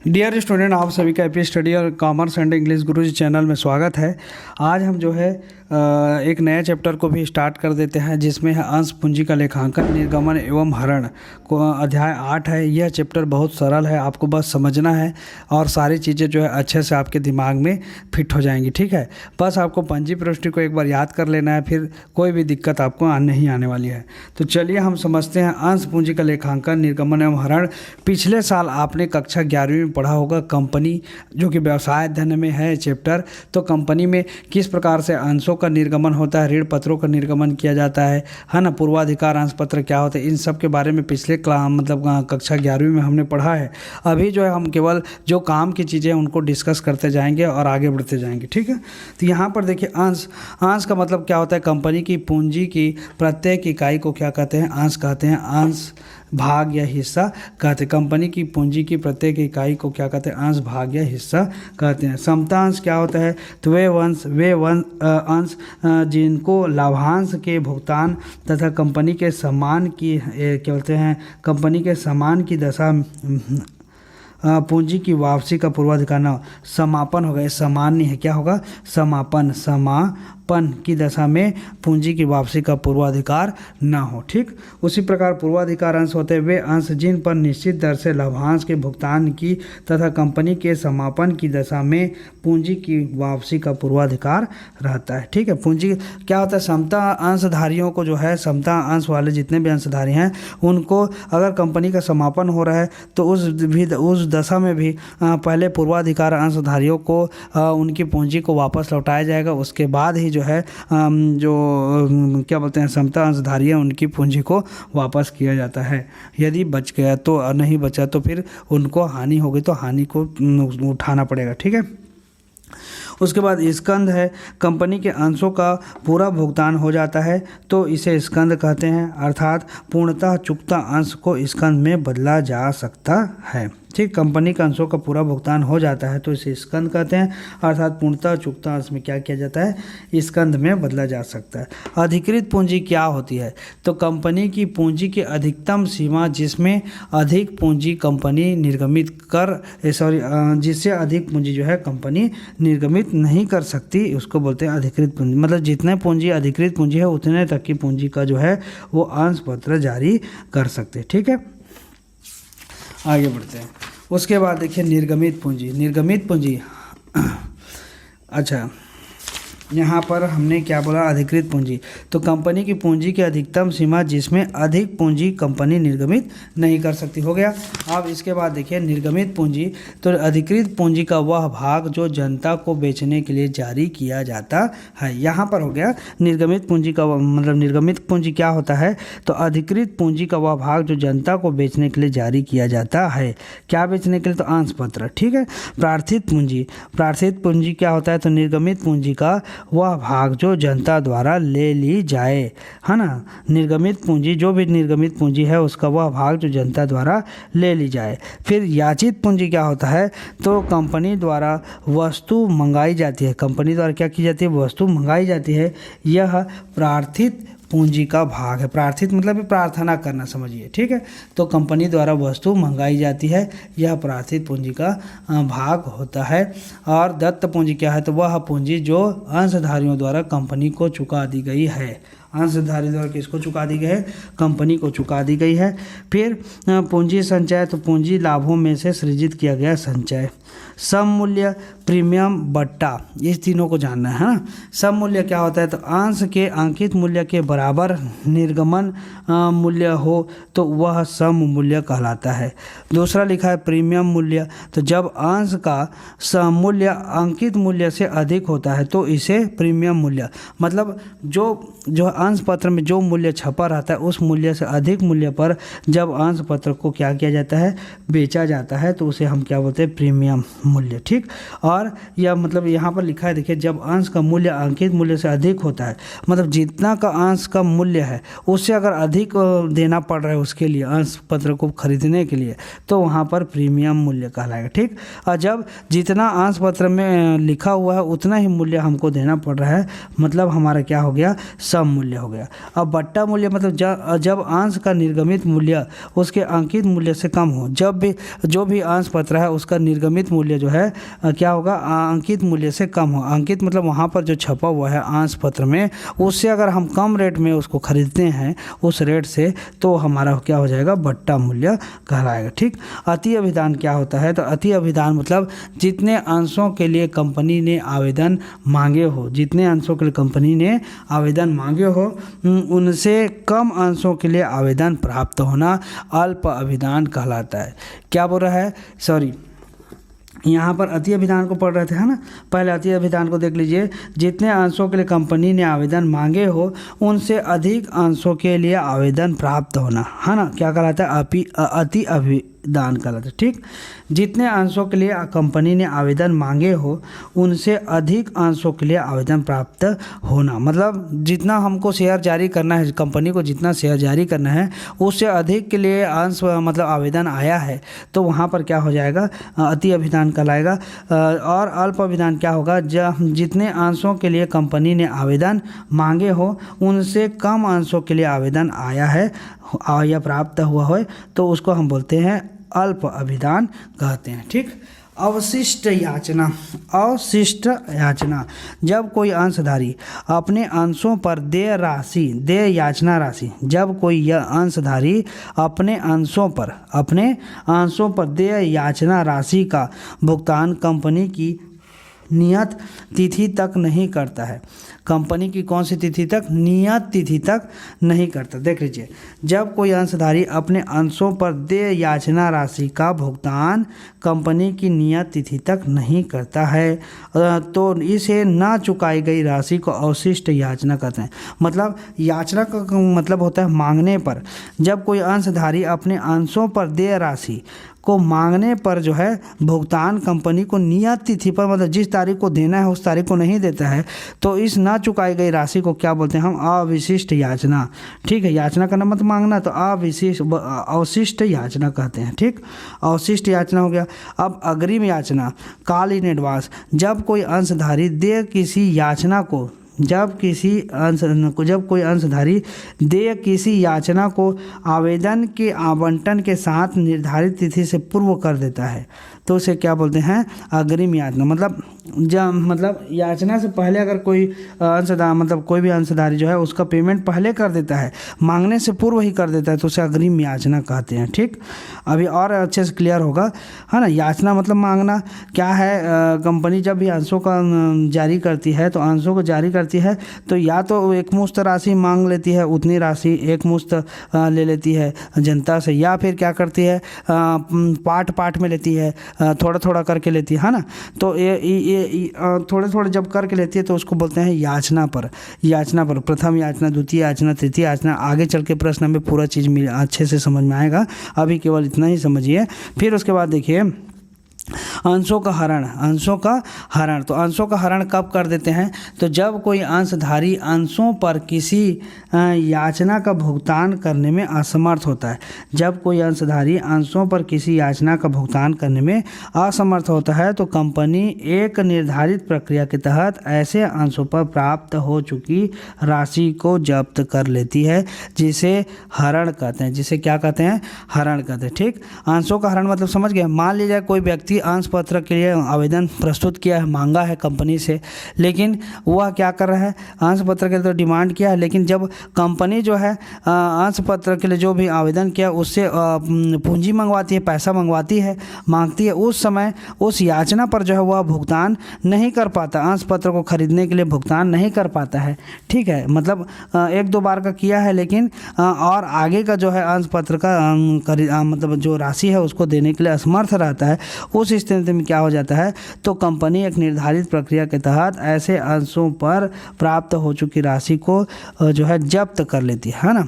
Dear student, आप सभी का एपी स्टडी और commerce and English Guruji channel में स्वागत है। आज हम जो है एक नए चैप्टर को भी स्टार्ट कर देते हैं, जिसमें है अंश पूंजी का लेखांकन, निर्गमन एवं हरण को अध्याय 8 है। यह चैप्टर बहुत सरल है, आपको बस समझना है और सारी चीज़ें जो है अच्छे से आपके दिमाग में फिट हो जाएंगी। ठीक है, बस आपको पंजी प्रविष्टि को एक बार याद कर लेना है, फिर कोई भी दिक्कत आपको नहीं आने वाली है। तो चलिए हम समझते हैं अंश पूंजी का लेखांकन, निर्गमन एवं हरण। पिछले साल आपने कक्षा 11वीं में पढ़ा होगा कंपनी, जो कि व्यवसाय अध्ययन में है चैप्टर। तो कंपनी में किस प्रकार से अंशों का निर्गमन होता है, ऋण पत्रों का निर्गमन किया जाता है ना, पूर्वाधिकार अंश पत्र क्या होते हैं, इन सब के बारे में पिछले कक्षा 11वीं में हमने पढ़ा है। अभी जो है हम केवल जो काम की चीज़ें उनको डिस्कस करते जाएंगे और आगे बढ़ते जाएंगे। ठीक है, तो यहाँ पर देखिए अंश का मतलब क्या होता है। कंपनी की पूंजी की प्रत्येक इकाई को क्या कहते हैं, अंश कहते हैं। अंश, भाग या हिस्सा कहते हैं। कंपनी की पूंजी की प्रत्येक इकाई को क्या कहते हैं, अंश, भाग या हिस्सा कहते हैं। समता अंश क्या होता है, तो वे अंश जिनको लाभांश के भुगतान तथा कंपनी के सम्मान की क्या बोलते हैं, कंपनी के सम्मान की दशा पूंजी की वापसी का पूर्वाधिकार न हो। समापन होगा, समान नहीं है, क्या होगा, समापन की दशा में पूंजी की वापसी का पूर्वाधिकार न हो। ठीक, उसी प्रकार पूर्वाधिकार अंश होते हैं वे अंश जिन पर निश्चित दर से लाभांश के भुगतान की तथा कंपनी के समापन की दशा में पूंजी की वापसी का पूर्वाधिकार रहता है। ठीक है, पूंजी क्या होता है, समता अंशधारियों को जो है, समता अंश वाले जितने भी अंशधारी हैं उनको अगर कंपनी का समापन हो रहा है तो उस दशा में भी पहले पूर्वाधिकार अंशधारियों को उनकी पूंजी को वापस लौटाया जाएगा। उसके बाद ही जो है जो क्या बोलते हैं, समता अंशधारी है उनकी पूंजी को वापस किया जाता है। यदि बच गया तो, नहीं बचा तो फिर उनको हानि हो गई तो हानि को उठाना पड़ेगा। ठीक है, उसके बाद स्कंद है, कंपनी के अंशों का पूरा भुगतान हो जाता है तो इसे स्कंद कहते हैं, अर्थात पूर्णतः चुकता अंश को स्कंद में बदला जा सकता है। ठीक, कंपनी के अंशों का पूरा भुगतान हो जाता है तो इसे स्कंद कहते हैं, अर्थात पूर्णतः चुकता अंश में क्या किया जाता है, स्कंद में बदला जा सकता है। अधिकृत पूंजी क्या होती है, तो कंपनी की पूंजी की अधिकतम सीमा जिसमें अधिक पूंजी कंपनी निर्गमित जिससे अधिक पूंजी जो है कंपनी निर्गमित नहीं कर सकती, उसको बोलते हैं अधिकृत पूंजी। मतलब जितने पूंजी अधिकृत पूंजी है उतने तक की पूंजी का जो है वो अंश पत्र जारी कर सकते हैं। ठीक है, आगे बढ़ते हैं। उसके बाद देखिए निर्गमित पूंजी अच्छा, यहाँ पर हमने क्या बोला, अधिकृत पूंजी। तो कंपनी की पूंजी की अधिकतम सीमा जिसमें अधिक पूंजी कंपनी निर्गमित नहीं कर सकती, हो गया। अब इसके बाद देखिए निर्गमित पूंजी, तो अधिकृत पूंजी का वह भाग जो जनता को बेचने के लिए जारी किया जाता है। यहाँ पर हो गया निर्गमित पूंजी का मतलब निर्गमित पूंजी क्या होता है, तो अधिकृत पूंजी का वह भाग जो जनता को बेचने के लिए जारी किया जाता है। क्या बेचने के लिए, तो अंश पत्र। ठीक है, प्रार्थित पूंजी क्या होता है, तो निर्गमित पूंजी का वह भाग जो जनता द्वारा ले ली जाए, है ना। निर्गमित पूंजी, जो भी निर्गमित पूंजी है उसका वह भाग जो जनता द्वारा ले ली जाए। फिर याचित पूंजी क्या होता है, तो कंपनी द्वारा वस्तु मंगाई जाती है, कंपनी द्वारा क्या की जाती है, वस्तु मंगाई जाती है, यह प्रार्थित पूंजी का भाग है। प्रार्थित मतलब प्रार्थना करना, समझिए। ठीक है, तो कंपनी द्वारा वस्तु मंगाई जाती है, यह प्रार्थित पूंजी का भाग होता है। और दत्त पूंजी क्या है, तो वह पूंजी जो अंशधारियों द्वारा कंपनी को चुका दी गई है। अंशधारी द्वारा किसको चुका दी गई है, कंपनी को चुका दी गई है। फिर पूंजी संचय, तो पूंजी लाभों में से सृजित किया गया संचय। सम मूल्य, प्रीमियम, बट्टा, इस तीनों को जानना है ना। सम मूल्य क्या होता है, तो अंश के अंकित मूल्य के बराबर निर्गमन मूल्य हो तो वह सम मूल्य कहलाता है। दूसरा लिखा है प्रीमियम मूल्य, तो जब अंश का सम मूल्य अंकित मूल्य से अधिक होता है तो इसे प्रीमियम मूल्य, मतलब जो अंश पत्र में जो मूल्य छपा रहता है उस मूल्य से अधिक मूल्य पर जब अंश पत्र को क्या किया जाता है, बेचा जाता है, तो उसे हम क्या बोलते हैं, प्रीमियम। मूल्य, ठीक। और यह मतलब यहाँ पर लिखा है, देखिए, जब अंश का मूल्य अंकित मूल्य से अधिक होता है, मतलब जितना का अंश का मूल्य है उससे अगर अधिक देना पड़ रहा है उसके लिए, अंश पत्र को खरीदने के लिए, तो वहाँ पर प्रीमियम मूल्य कहलाएगा, ठीक। और जब जितना अंश पत्र में लिखा हुआ है उतना ही मूल्य हमको देना पड़ रहा है, मतलब हमारा क्या हो गया, सम मूल्य हो गया। अब बट्टा मूल्य मतलब जब अंश का निर्गमित मूल्य उसके अंकित मूल्य से कम हो, जब भी जो भी अंश पत्र है उसका निर्गमित मूल्य जो है क्या होगा, अंकित मूल्य से कम हो। अंकित मतलब वहाँ पर जो छपा हुआ है अंश पत्र में, उससे अगर हम कम रेट में उसको खरीदते हैं उस रेट से, तो हमारा क्या हो जाएगा, बट्टा मूल्य कहलाएगा, ठीक। अति अभिदान क्या होता है, तो अति अभिदान मतलब जितने अंशों के लिए कंपनी ने आवेदन मांगे हो, जितने अंशों के लिए कंपनी ने आवेदन मांगे हो उनसे कम अंशों के लिए आवेदन प्राप्त होना अल्प अभिदान कहलाता है। क्या बोल रहा है, सॉरी, यहाँ पर अति अभिदान को पढ़ रहे थे, है ना। पहले अति अभिदान को देख लीजिए, जितने अंशों के लिए कंपनी ने आवेदन मांगे हो उनसे अधिक अंशों के लिए आवेदन प्राप्त होना, है ना, क्या कहलाता है, अति अभिदान कहलाता है, ठीक। जितने अंशों के लिए कंपनी ने आवेदन मांगे हो उनसे अधिक अंशों के लिए आवेदन प्राप्त होना, मतलब जितना हमको शेयर जारी करना है, कंपनी को जितना शेयर जारी करना है उससे अधिक के लिए अंश मतलब आवेदन आया है, तो वहाँ पर क्या हो जाएगा, अति अभिदान कहलाएगा। और अल्प अभिदान क्या होगा, जितने अंशों के लिए कंपनी ने आवेदन मांगे हो उनसे कम अंशों के लिए आवेदन आया है या प्राप्त हुआ हो, तो उसको हम बोलते हैं अल्प अभिदान कहते हैं, ठीक। अवशिष्ट याचना, अवशिष्ट याचना, जब कोई अंशधारी अपने अंशों पर देय याचना राशि, जब कोई यह अंशधारी अपने अंशों पर देय याचना राशि का भुगतान कंपनी की नियत तिथि तक नहीं करता है, कंपनी की कौन सी तिथि तक, नियत तिथि तक नहीं करता। देख लीजिए, जब कोई अंशधारी अपने अंशों पर देय याचना राशि का भुगतान कंपनी की नियत तिथि तक नहीं करता है तो इसे ना चुकाई गई राशि को अवशिष्ट याचना कहते हैं। मतलब याचना का मतलब होता है मांगने पर, जब कोई अंशधारी अपने अंशों पर देय राशि को मांगने पर जो है भुगतान कंपनी को नियत तिथि पर, मतलब जिस तारीख को देना है उस तारीख को नहीं देता है, तो इस ना चुकाई गई राशि को क्या बोलते हैं हम, अविशिष्ट याचना, ठीक है। याचना करना मत मांगना, तो अवशिष्ट याचना कहते हैं, ठीक। अवशिष्ट याचना हो गया। अब अग्रिम याचना, कॉल इन एडवांस, जब कोई अंशधारी देय किसी याचना को, जब कोई अंशधारी देय किसी याचना को आवेदन के आवंटन के साथ निर्धारित तिथि से पूर्व कर देता है, तो उसे क्या बोलते हैं, अग्रिम याचना। मतलब याचना से पहले अगर कोई कोई भी अंशधारी जो है उसका पेमेंट पहले कर देता है, मांगने से पूर्व ही कर देता है, तो उसे अग्रिम याचना कहते हैं, ठीक। अभी और अच्छे से क्लियर होगा, है ना। याचना मतलब मांगना क्या है, कंपनी जब भी अंशों का जारी करती है, तो अंशों को जारी करती है तो या तो एक मुश्त राशि मांग लेती है, उतनी राशि एक मुश्त ले लेती है जनता से, या फिर क्या करती है, पार्ट में लेती है, थोड़ा थोड़ा करके लेती है ना। तो ये थोड़े थोड़े जब करके लेती है तो उसको बोलते हैं याचना पर। प्रथम याचना, द्वितीय याचना, तृतीय याचना, आगे चल के प्रश्न में पूरा चीज़ अच्छे से समझ में आएगा, अभी केवल इतना ही समझिए। फिर उसके बाद देखिए अंशों का हरण, तो अंशों का हरण कब कर देते हैं, तो जब कोई अंशधारी अंशों पर किसी याचना का भुगतान करने में असमर्थ होता है। जब कोई अंशधारी अंशों पर किसी याचना का भुगतान करने में असमर्थ होता है तो कंपनी एक निर्धारित प्रक्रिया के तहत ऐसे अंशों पर प्राप्त हो चुकी राशि को जब्त कर लेती है, जिसे हरण कहते हैं, जिसे क्या कहते हैं, हरण कहते हैं, ठीक। अंशों का हरण मतलब समझ गए। मान लीजिए कोई व्यक्ति अंश पत्र के लिए आवेदन प्रस्तुत किया है, मांगा है कंपनी से, लेकिन वह क्या कर रहा है, अंश पत्र के लिए तो डिमांड किया है, लेकिन जब कंपनी जो है अंश पत्र के लिए जो भी आवेदन किया उससे पूंजी मंगवाती है, पैसा मांगती है, उस समय उस याचना पर जो है वह भुगतान नहीं कर पाता, अंश पत्र को खरीदने के लिए भुगतान नहीं कर पाता है, ठीक है। मतलब एक दो बार का किया है, लेकिन और आगे का जो है अंश पत्र का मतलब जो राशि है उसको देने के लिए असमर्थ रहता है। उस स्थिति में क्या हो जाता है, तो कंपनी एक निर्धारित प्रक्रिया के तहत ऐसे अंशों पर प्राप्त हो चुकी राशि को जो है जब्त कर लेती है ना,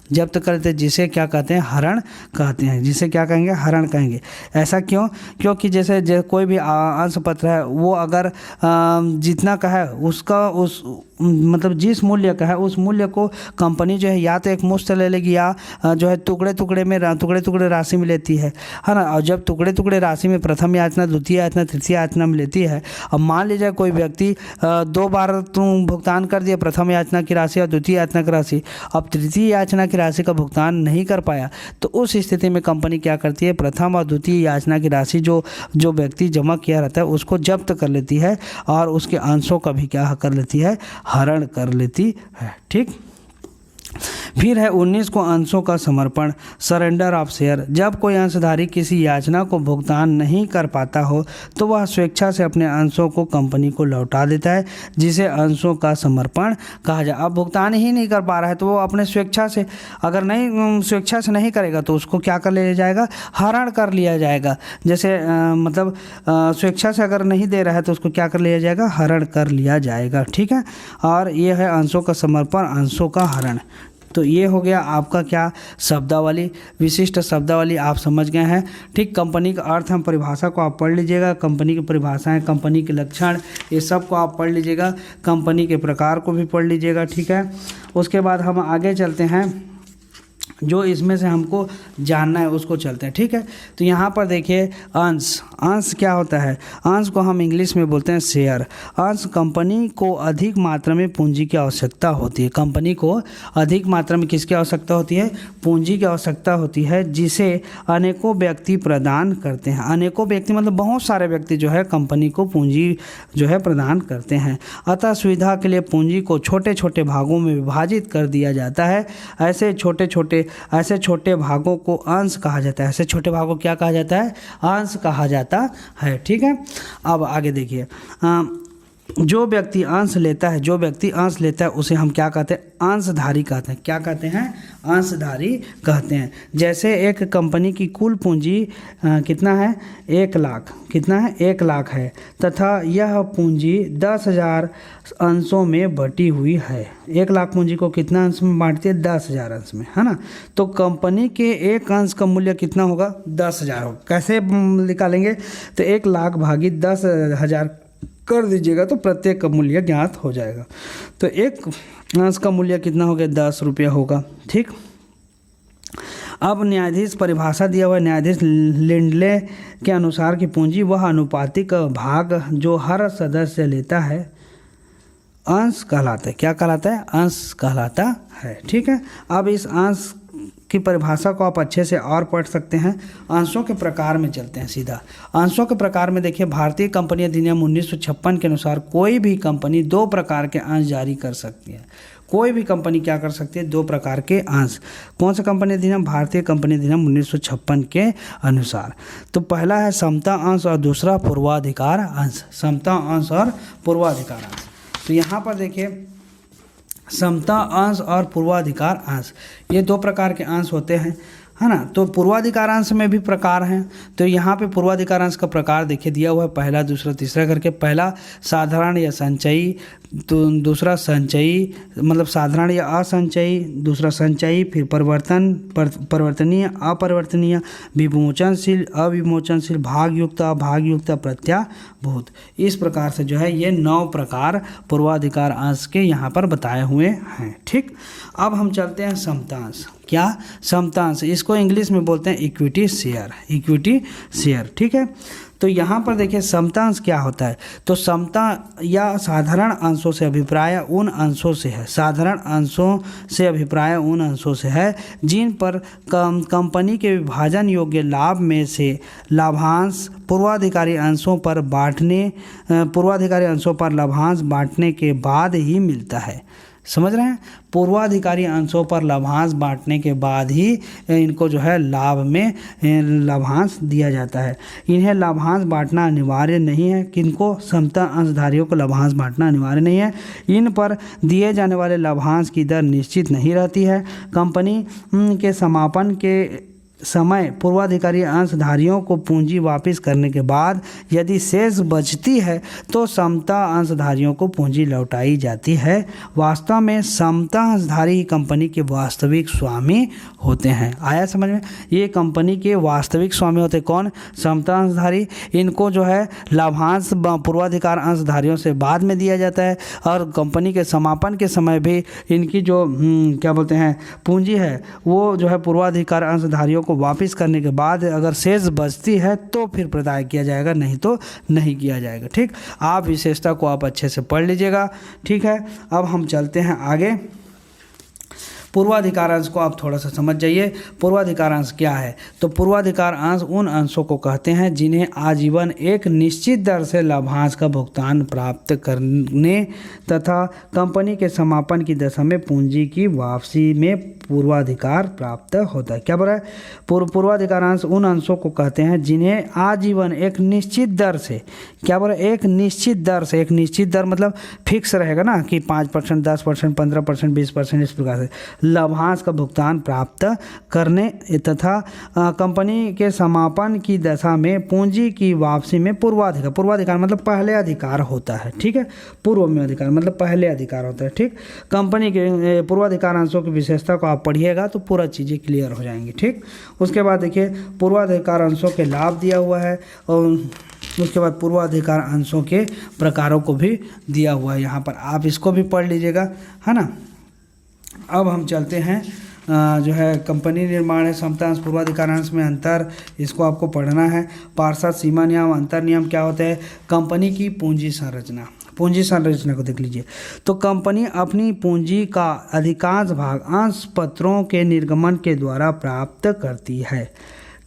जब्त कर लेते हैं, जिसे क्या कहते हैं, हरण कहते हैं, जिसे क्या कहेंगे, हरण कहेंगे। ऐसा क्यों? क्योंकि जैसे कोई भी अंश पत्र है वो अगर जितना का है उसका उस मतलब जिस मूल्य का है उस मूल्य को कंपनी जो है या तो एक मुश्त ले लेगी या जो है टुकड़े टुकड़े राशि में लेती है ना। और जब टुकड़े टुकड़े राशि में प्रथम याचना, द्वितीय याचना, तृतीय याचना में लेती है, अब मान लीजिए कोई व्यक्ति 2 बार तुम भुगतान कर दिया प्रथम याचना की राशि और द्वितीय याचना की राशि, अब तृतीय याचना की राशि का भुगतान नहीं कर पाया, तो उस स्थिति में कंपनी क्या करती है, प्रथम और द्वितीय याचना की राशि जो व्यक्ति जमा किया रहता है उसको जब्त कर लेती है और उसके अंशों का भी क्या कर लेती है, हरण कर लेती है। ठीक। फिर है 19 को अंशों का समर्पण, सरेंडर ऑफ शेयर। जब कोई अंशधारी किसी याचना को भुगतान नहीं कर पाता हो तो वह स्वेच्छा से अपने अंशों को कंपनी को लौटा देता है, जिसे अंशों का समर्पण कहा जाए। अब भुगतान ही नहीं कर पा रहा है तो वो अपने स्वेच्छा से, अगर नहीं स्वेच्छा से नहीं करेगा तो उसको क्या कर लिया जाएगा, हरण कर लिया जाएगा। जैसे मतलब स्वेच्छा से अगर नहीं दे रहा है तो उसको क्या कर लिया जाएगा, हरण कर लिया जाएगा। ठीक है। और ये है अंशों का समर्पण, अंशों का हरण। तो ये हो गया आपका क्या, शब्दावली, विशिष्ट शब्दावली आप समझ गए हैं। ठीक। कंपनी का अर्थ हम परिभाषा को आप पढ़ लीजिएगा, कंपनी की परिभाषाएं, कंपनी के लक्षण, ये सब को आप पढ़ लीजिएगा, कंपनी के प्रकार को भी पढ़ लीजिएगा। ठीक है। उसके बाद हम आगे चलते हैं, जो इसमें से हमको जानना है उसको चलते हैं। ठीक है। तो यहाँ पर देखिए अंश क्या होता है, अंश को हम इंग्लिश में बोलते हैं शेयर। अंश कंपनी को अधिक मात्रा में पूंजी की आवश्यकता होती है, कंपनी को अधिक मात्रा में किसकी आवश्यकता होती है, पूंजी की आवश्यकता होती है, जिसे अनेकों व्यक्ति प्रदान करते हैं। अनेकों व्यक्ति मतलब बहुत सारे व्यक्ति जो है कंपनी को पूंजी जो है प्रदान करते हैं। अतः सुविधा के लिए पूंजी को छोटे छोटे भागों में विभाजित कर दिया जाता है। ऐसे छोटे भागों को अंश कहा जाता है। ऐसे छोटे भागों को क्या कहा जाता है, अंश कहा जाता है। ठीक है। अब आगे देखिए, जो व्यक्ति अंश लेता है उसे हम क्या कहते हैं, अंशधारी कहते हैं। क्या कहते हैं, अंशधारी कहते हैं। जैसे एक कंपनी की कुल पूंजी कितना है, 1 लाख, कितना है, 1 लाख है, तथा यह पूंजी 10,000 अंशों में बटी हुई है। 1 लाख पूंजी को कितना अंश में बांटती है, 10,000 अंश में, है ना। तो कंपनी के एक अंश का मूल्य कितना होगा, 10,000 होगा। कैसे निकालेंगे, तो 1 लाख भागी 10,000 कर दीजिएगा तो प्रत्येक का मूल्य ज्ञात हो जाएगा। तो एक अंश का मूल्य कितना हो गया, 10 रुपया होगा। ठीक। अब न्यायाधीश परिभाषा दिया हुआ है, न्यायाधीश लिंडले के अनुसार की पूंजी वह अनुपातिक भाग जो हर सदस्य लेता है अंश कहलाता है। क्या कहलाता है, अंश कहलाता है। ठीक है। अब इस अंश की परिभाषा को आप अच्छे से और पढ़ सकते हैं। अंशों के प्रकार में चलते हैं सीधा। अंशों के प्रकार में देखिए, भारतीय कंपनी अधिनियम 1956 के अनुसार कोई भी कंपनी 2 प्रकार के अंश जारी कर सकती है। कोई भी कंपनी क्या कर सकती है, 2 प्रकार के अंश। कौन सा कंपनी अधिनियम, भारतीय कंपनी अधिनियम 1956 के अनुसार। तो पहला है समता अंश और दूसरा पूर्वाधिकार अंश। समता अंश और पूर्वाधिकार अंश। तो यहाँ पर देखिए, समता अंश और पूर्वाधिकार अंश, ये 2 प्रकार के अंश होते हैं, है ना। तो पूर्वाधिकार अंश में भी प्रकार हैं। तो यहाँ पे पूर्वाधिकार अंश का प्रकार देखिए दिया हुआ है, पहला, दूसरा, तीसरा करके। पहला साधारण या संचयी, तो दूसरा संचयी मतलब साधारण या असंचयी, दूसरा संचयी, फिर परिवर्तनीय, अपरिवर्तनीय, विमोचनशील, अविमोचनशील, भागयुक्त, अभागयुक्त, प्रत्याभूत। इस प्रकार से जो है ये 9 प्रकार पूर्वाधिकार अंश के यहाँ पर बताए हुए हैं। ठीक। अब हम चलते हैं समतांश। क्या, समतांश, इसको इंग्लिश में बोलते हैं इक्विटी शेयर, इक्विटी शेयर। ठीक है। तो यहाँ पर देखिए समतांश क्या होता है, तो समता या साधारण अंशों से अभिप्राय उन अंशों से है, साधारण अंशों से अभिप्राय उन अंशों से है जिन पर कंपनी के विभाजन योग्य लाभ में से लाभांश पूर्वाधिकारी अंशों पर लाभांश बांटने के बाद ही मिलता है। समझ रहे हैं, पूर्वाधिकारी अंशों पर लाभांश बांटने के बाद ही इनको जो है लाभ में लाभांश दिया जाता है। इन्हें लाभांश बांटना अनिवार्य नहीं है। किनको, समता अंशधारियों को लाभांश बांटना अनिवार्य नहीं है। इन पर दिए जाने वाले लाभांश की दर निश्चित नहीं रहती है। कंपनी के समापन के समय पूर्वाधिकारी अंशधारियों को पूंजी वापस करने के बाद यदि शेष बचती है तो समता अंशधारियों को पूंजी लौटाई जाती है। वास्तव में समता अंशधारी कंपनी के वास्तविक स्वामी होते हैं। आया समझ में? ये कंपनी के वास्तविक स्वामी होते कौन? समता अंशधारी। इनको जो है लाभांश पूर्वाधिकार अंशधारियों से बाद में दिया जाता है और कंपनी के समापन के समय भी इनकी जो क्या बोलते हैं पूंजी है वो जो है पूर्वाधिकार अंशधारियों को वापस करने के बाद अगर शेष बचती है तो फिर प्रदाय किया जाएगा, नहीं तो नहीं किया जाएगा। ठीक, आप विशेषता को आप अच्छे से पढ़ लीजिएगा। ठीक है, अब हम चलते हैं आगे। पूर्वाधिकार अंश को आप थोड़ा सा समझ जाइए। पूर्वाधिकार अंश क्या है? तो पूर्वाधिकार अंश उन अंशों को कहते हैं जिन्हें आजीवन एक निश्चित दर से लाभांश का भुगतान प्राप्त करने तथा कंपनी के समापन की दशा में पूंजी की वापसी में पूर्वाधिकार प्राप्त होता है। क्या बोला है? पूर्वाधिकार अंश उन अंशों को कहते हैं जिन्हें आजीवन एक निश्चित दर से, क्या बोला? एक निश्चित दर से। एक निश्चित दर मतलब फिक्स रहेगा ना कि 5%, 10%, 15%, 20%, इस प्रकार से लाभांश का भुगतान प्राप्त करने तथा कंपनी के समापन की दशा में पूंजी की वापसी में पूर्वाधिकार। पूर्वाधिकार मतलब पहले अधिकार होता है। ठीक है, पूर्व में अधिकार मतलब पहले अधिकार होता है। ठीक, कंपनी के पूर्वाधिकार अंशों की विशेषता को आप पढ़िएगा तो पूरा चीज़ें क्लियर हो जाएंगी। ठीक, उसके बाद देखिए पूर्वाधिकार अंशों के लाभ दिया हुआ है और उसके बाद पूर्वाधिकार अंशों के प्रकारों को भी दिया हुआ है यहाँ पर, आप इसको भी पढ़ लीजिएगा, है ना। अब हम चलते हैं जो है कंपनी निर्माण है, समता अंश पूर्वाधिकार अंश में अंतर, इसको आपको पढ़ना है। पार्षद सीमा नियम, अंतर नियम क्या होता है? कंपनी की पूंजी संरचना, पूंजी संरचना को देख लीजिए। तो कंपनी अपनी पूंजी का अधिकांश भाग अंश पत्रों के निर्गमन के द्वारा प्राप्त करती है।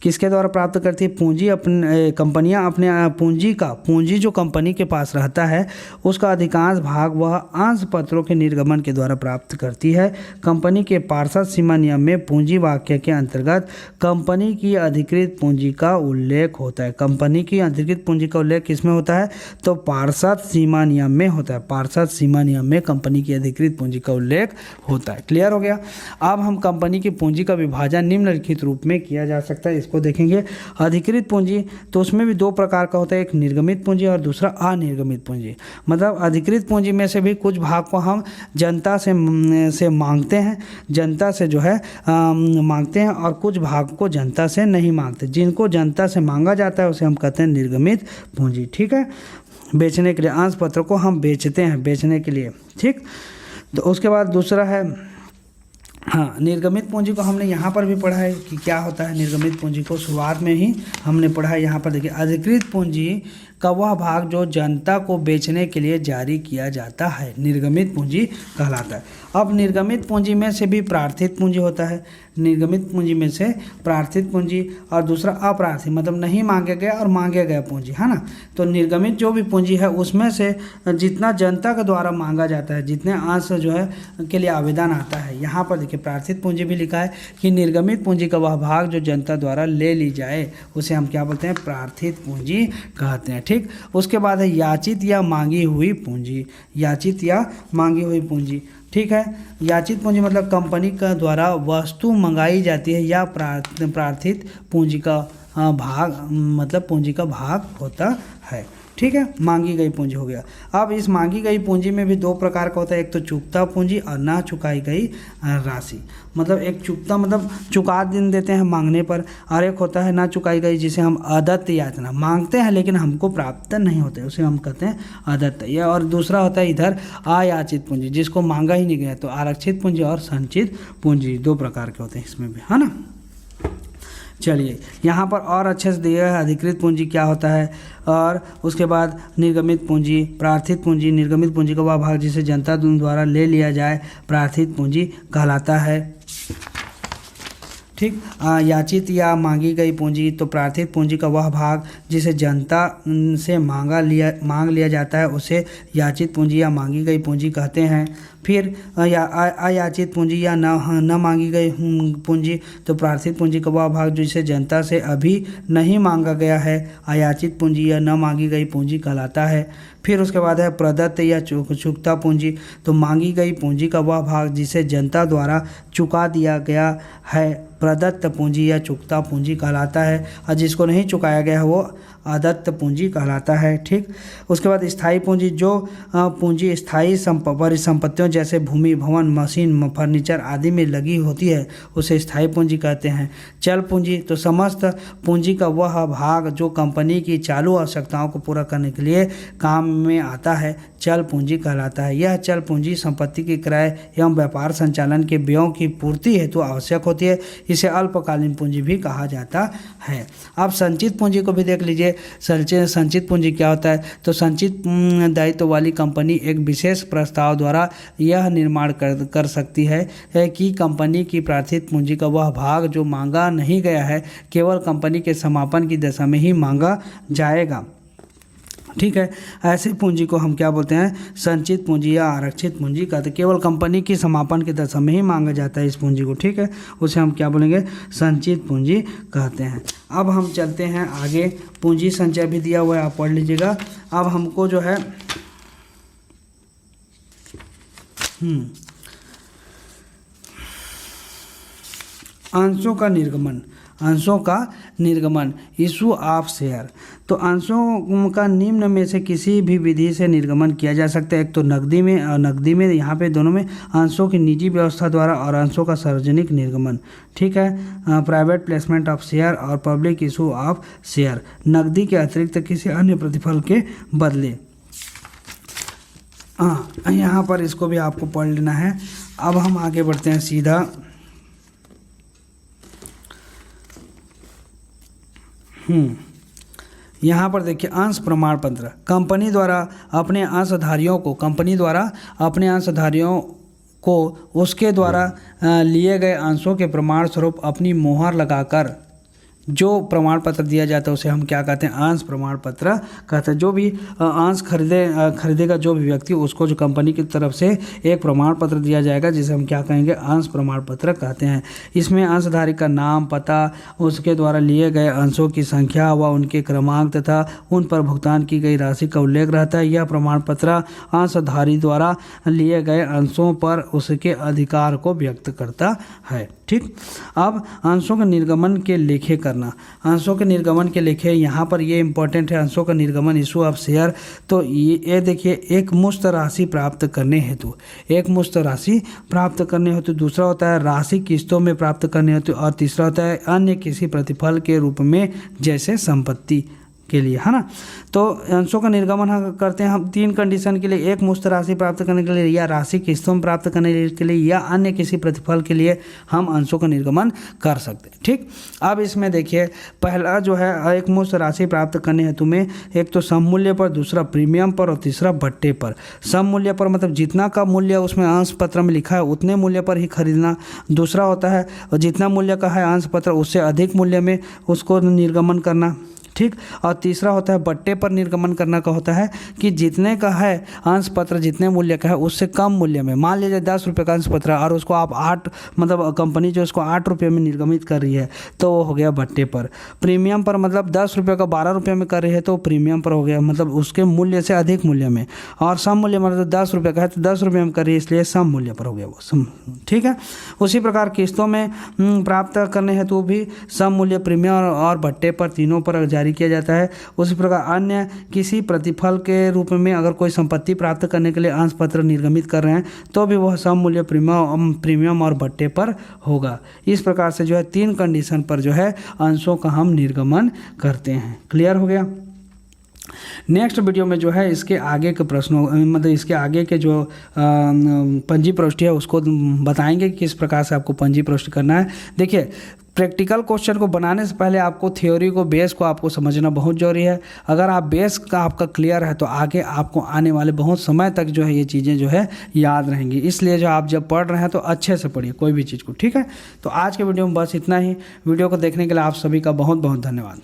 किसके द्वारा प्राप्त करती है? पूंजी अपने कंपनियां अपने पूंजी जो कंपनी के पास रहता है उसका अधिकांश भाग वह अंश पत्रों के निर्गमन के द्वारा प्राप्त करती है। कंपनी के पार्षद सीमा नियम में पूंजी वाक्य के अंतर्गत कंपनी की अधिकृत पूंजी का उल्लेख होता है। कंपनी की अधिकृत पूंजी का उल्लेख किसमें होता है? तो पार्षद सीमा नियम में होता है। पार्षद सीमा नियम में कंपनी की अधिकृत पूंजी का उल्लेख होता है। क्लियर हो गया? अब हम कंपनी की पूंजी का विभाजन निम्नलिखित रूप में किया जा सकता है, को देखेंगे। अधिकृत पूंजी तो उसमें भी दो प्रकार का होता है, एक निर्गमित पूंजी और दूसरा अनिर्गमित पूंजी। मतलब अधिकृत पूंजी में से भी कुछ भाग को हम जनता से मांगते हैं, जनता से जो है मांगते हैं और कुछ भाग को जनता से नहीं मांगते। जिनको जनता से मांगा जाता है उसे हम कहते हैं निर्गमित पूंजी। ठीक है, बेचने के लिए अंश पत्र को हम बेचते हैं, बेचने के लिए। ठीक, तो उसके बाद दूसरा है हाँ, निर्गमित पूंजी को हमने यहाँ पर भी पढ़ा है कि क्या होता है। निर्गमित पूंजी को शुरुआत में ही हमने पढ़ा है। यहाँ पर देखिए अधिकृत पूंजी का वह भाग जो जनता को बेचने के लिए जारी किया जाता है निर्गमित पूंजी कहलाता है। अब निर्गमित पूंजी में से भी प्रार्थित पूंजी होता है। निर्गमित पूंजी में से प्रार्थित पूंजी और दूसरा अप्रार्थित मतलब नहीं मांगे गया और मांगे गया पूंजी, है ना। तो निर्गमित जो भी पूंजी है उसमें से जितना जनता के द्वारा मांगा जाता है, जितने अंश जो है के लिए आवेदन आता है, यहाँ पर देखिए प्रार्थित पूंजी भी लिखा है कि निर्गमित पूंजी का वह भाग जो जनता द्वारा ले ली जाए उसे हम क्या बोलते हैं? प्रार्थित पूंजी कहते हैं। ठीक, उसके बाद है याचित या मांगी हुई पूंजी। याचित या मांगी हुई पूंजी, ठीक है। याचित पूंजी मतलब कंपनी का द्वारा वस्तु मंगाई जाती है या प्रार्थित पूंजी का भाग मतलब पूंजी का भाग होता है। ठीक है, मांगी गई पूंजी हो गया। अब इस मांगी गई पूंजी में भी दो प्रकार का होता है, एक तो चुकता पूंजी और ना चुकाई गई राशि। मतलब एक चुकता मतलब चुका दिन देते हैं मांगने पर, और एक होता है ना चुकाई गई जिसे हम अदत्त याचना, मांगते हैं लेकिन हमको प्राप्त नहीं होते, उसे हम कहते हैं अदत्त। या और दूसरा होता है इधर अयाचित पूंजी, जिसको मांगा ही नहीं गया। तो आरक्षित पूंजी और संचित पूंजी दो प्रकार के होते हैं इसमें भी, है ना। चलिए यहाँ पर और अच्छे से दिया है अधिकृत पूंजी क्या होता है, और उसके बाद निर्गमित पूंजी, प्रार्थित पूंजी। निर्गमित पूंजी का वह भाग जिसे जनता द्वारा ले लिया जाए प्रार्थित पूंजी कहलाता है। ठीक, याचित या मांगी गई पूंजी, तो प्रार्थित पूंजी का वह भाग जिसे जनता से मांग लिया जाता है उसे याचित पूंजी या मांगी गई पूंजी कहते हैं। फिर अयाचित पूंजी या न मांगी गई पूंजी, तो प्रार्थित पूंजी का वह भाग जिसे जनता से अभी नहीं मांगा गया है अयाचित पूंजी या न मांगी गई पूंजी कहलाता है। फिर उसके बाद है प्रदत्त या चुकता पूंजी, तो मांगी गई पूंजी का वह भाग जिसे जनता द्वारा चुका दिया गया है प्रदत्त पूंजी या चुकता पूंजी कहलाता है, और जिसको नहीं चुकाया गया है वो अदत्त पूंजी कहलाता है। ठीक, उसके बाद स्थायी पूंजी, जो पूंजी स्थायी परिसंपत्तियों जैसे भूमि, भवन, मशीन, फर्नीचर आदि में लगी होती है उसे स्थायी पूंजी कहते हैं। चल पूंजी, तो समस्त पूंजी का वह भाग जो कंपनी की चालू आवश्यकताओं को पूरा करने के लिए काम में आता है चल पूंजी कहलाता है। यह चल पूंजी संपत्ति की क्रय एवं व्यापार संचालन के व्ययों की पूर्ति हेतु आवश्यक होती है, इसे अल्पकालीन पूंजी भी कहा जाता है। अब संचित पूंजी को भी देख लीजिए। संचित पूंजी क्या होता है, तो संचित दायित्व वाली कंपनी एक विशेष प्रस्ताव द्वारा यह निर्माण कर सकती है कि कंपनी की प्रार्थित पूंजी का वह भाग जो मांगा नहीं गया है केवल कंपनी के समापन की दशा में ही मांगा जाएगा। ठीक है, ऐसी पूंजी को हम क्या बोलते हैं, संचित पूंजी या आरक्षित पूंजी कहते हैं। केवल कंपनी की समापन की दशा में ही मांगा जाता है इस पूंजी को। ठीक है, उसे हम क्या बोलेंगे, संचित पूंजी कहते हैं। अब हम चलते हैं आगे, पूंजी संचय भी दिया हुआ है, आप पढ़ लीजिएगा। अब हमको जो है अंशों का निर्गमन इशू ऑफ शेयर, तो अंशों का निम्न में से किसी भी विधि से निर्गमन किया जा सकता है। एक तो नकदी में यहाँ पे दोनों में अंशों की निजी व्यवस्था द्वारा और अंशों का सार्वजनिक निर्गमन। ठीक है, प्राइवेट प्लेसमेंट ऑफ शेयर और पब्लिक इशू ऑफ शेयर, नकदी के अतिरिक्त किसी अन्य प्रतिफल के बदले। यहाँ पर इसको भी आपको पढ़ लेना है। अब हम आगे बढ़ते हैं सीधा यहाँ पर देखिए, अंश प्रमाण पत्र, कंपनी द्वारा अपने अंशधारियों को उसके द्वारा लिए गए अंशों के प्रमाण स्वरूप अपनी मोहर लगाकर जो प्रमाण पत्र दिया जाता है उसे हम क्या कहते हैं, अंश प्रमाण पत्र कहते हैं। जो भी अंश खरीदेगा जो भी व्यक्ति, उसको जो कंपनी की तरफ से एक प्रमाण पत्र दिया जाएगा जिसे हम क्या कहेंगे, अंश प्रमाण पत्र कहते हैं। इसमें अंशधारी का नाम, पता, उसके द्वारा लिए गए अंशों की संख्या व उनके क्रमांक तथा उन पर भुगतान की गई राशि का उल्लेख रहता है। यह प्रमाण पत्र अंशधारी द्वारा लिए गए अंशों पर उसके अधिकार को व्यक्त करता है। ठीक, अब अंशों के निर्गमन के लेखे करना, अंशों के निर्गमन के लेखे, यहाँ पर ये इंपॉर्टेंट है, अंशों का निर्गमन इशू ऑफ शेयर। तो ये देखिए, एक मुश्त राशि प्राप्त करने हेतु, दूसरा होता है राशि किस्तों में प्राप्त करने हेतु, और तीसरा होता है अन्य किसी प्रतिफल के रूप में जैसे संपत्ति के लिए, है ना। तो अंशों का निर्गमन करते हैं हम 3 कंडीशन के लिए, एक मुश्त राशि प्राप्त करने के लिए, या राशि किस्तों में प्राप्त करने के लिए, या अन्य किसी प्रतिफल के लिए हम अंशों का निर्गमन कर सकते हैं। ठीक, अब इसमें देखिए, पहला जो है एक मुश्त राशि प्राप्त करने हेतु में एक तो सम मूल्य पर, दूसरा प्रीमियम पर और तीसरा बट्टे पर। सम मूल्य पर मतलब जितना का मूल्य उसमें अंश पत्र में लिखा है उतने मूल्य पर ही खरीदना। दूसरा होता है जितना मूल्य का है अंश पत्र उससे अधिक मूल्य में उसको निर्गमन करना। ठीक, और तीसरा होता है बट्टे पर निर्गमन करना का होता है कि जितने का है अंश पत्र, जितने मूल्य का है उससे कम मूल्य में, मान लीजिए 10 रुपये का अंश पत्र और उसको आप 8 मतलब कंपनी जो उसको 8 रुपये में निर्गमित कर रही है तो वो हो गया बट्टे पर। प्रीमियम पर मतलब 10 रुपये का 12 रुपये में कर रही है तो प्रीमियम पर हो गया, मतलब उसके मूल्य से अधिक मूल्य में। और सम मूल्य मतलब 10 रुपये का है तो 10 रुपये में कर रही है इसलिए सम मूल्य पर हो गया वो सम। ठीक है, उसी प्रकार किस्तों में प्राप्त करने हेतु भी सम मूल्य, प्रीमियम और बट्टे पर, तीनों पर जारी किया जाता है। उसी प्रकार अन्य किसी प्रतिफल के रूप में अगर कोई संपत्ति प्राप्त करने के लिए अंश पत्र निर्गमित कर रहे हैं तो भी वह सम मूल्य, प्रीमियम और बट्टे पर होगा। इस प्रकार से जो है 3 कंडीशन पर जो है अंशों का हम निर्गमन करते हैं। क्लियर हो गया। नेक्स्ट वीडियो में जो है इसके आगे के प्रश्नों मतलब इसके आगे के जो पंजी प्रविष्टि है उसको बताएंगे कि किस प्रकार से आपको पंजी प्रविष्टि करना है। देखिए, प्रैक्टिकल क्वेश्चन को बनाने से पहले आपको थ्योरी को, बेस को आपको समझना बहुत जरूरी है। अगर आप बेस का आपका क्लियर है तो आगे आपको आने वाले बहुत समय तक जो है ये चीज़ें जो है याद रहेंगी। इसलिए जो आप जब पढ़ रहे हैं तो अच्छे से पढ़िए कोई भी चीज़ को। ठीक है, तो आज के वीडियो में बस इतना ही। वीडियो को देखने के लिए आप सभी का बहुत बहुत धन्यवाद।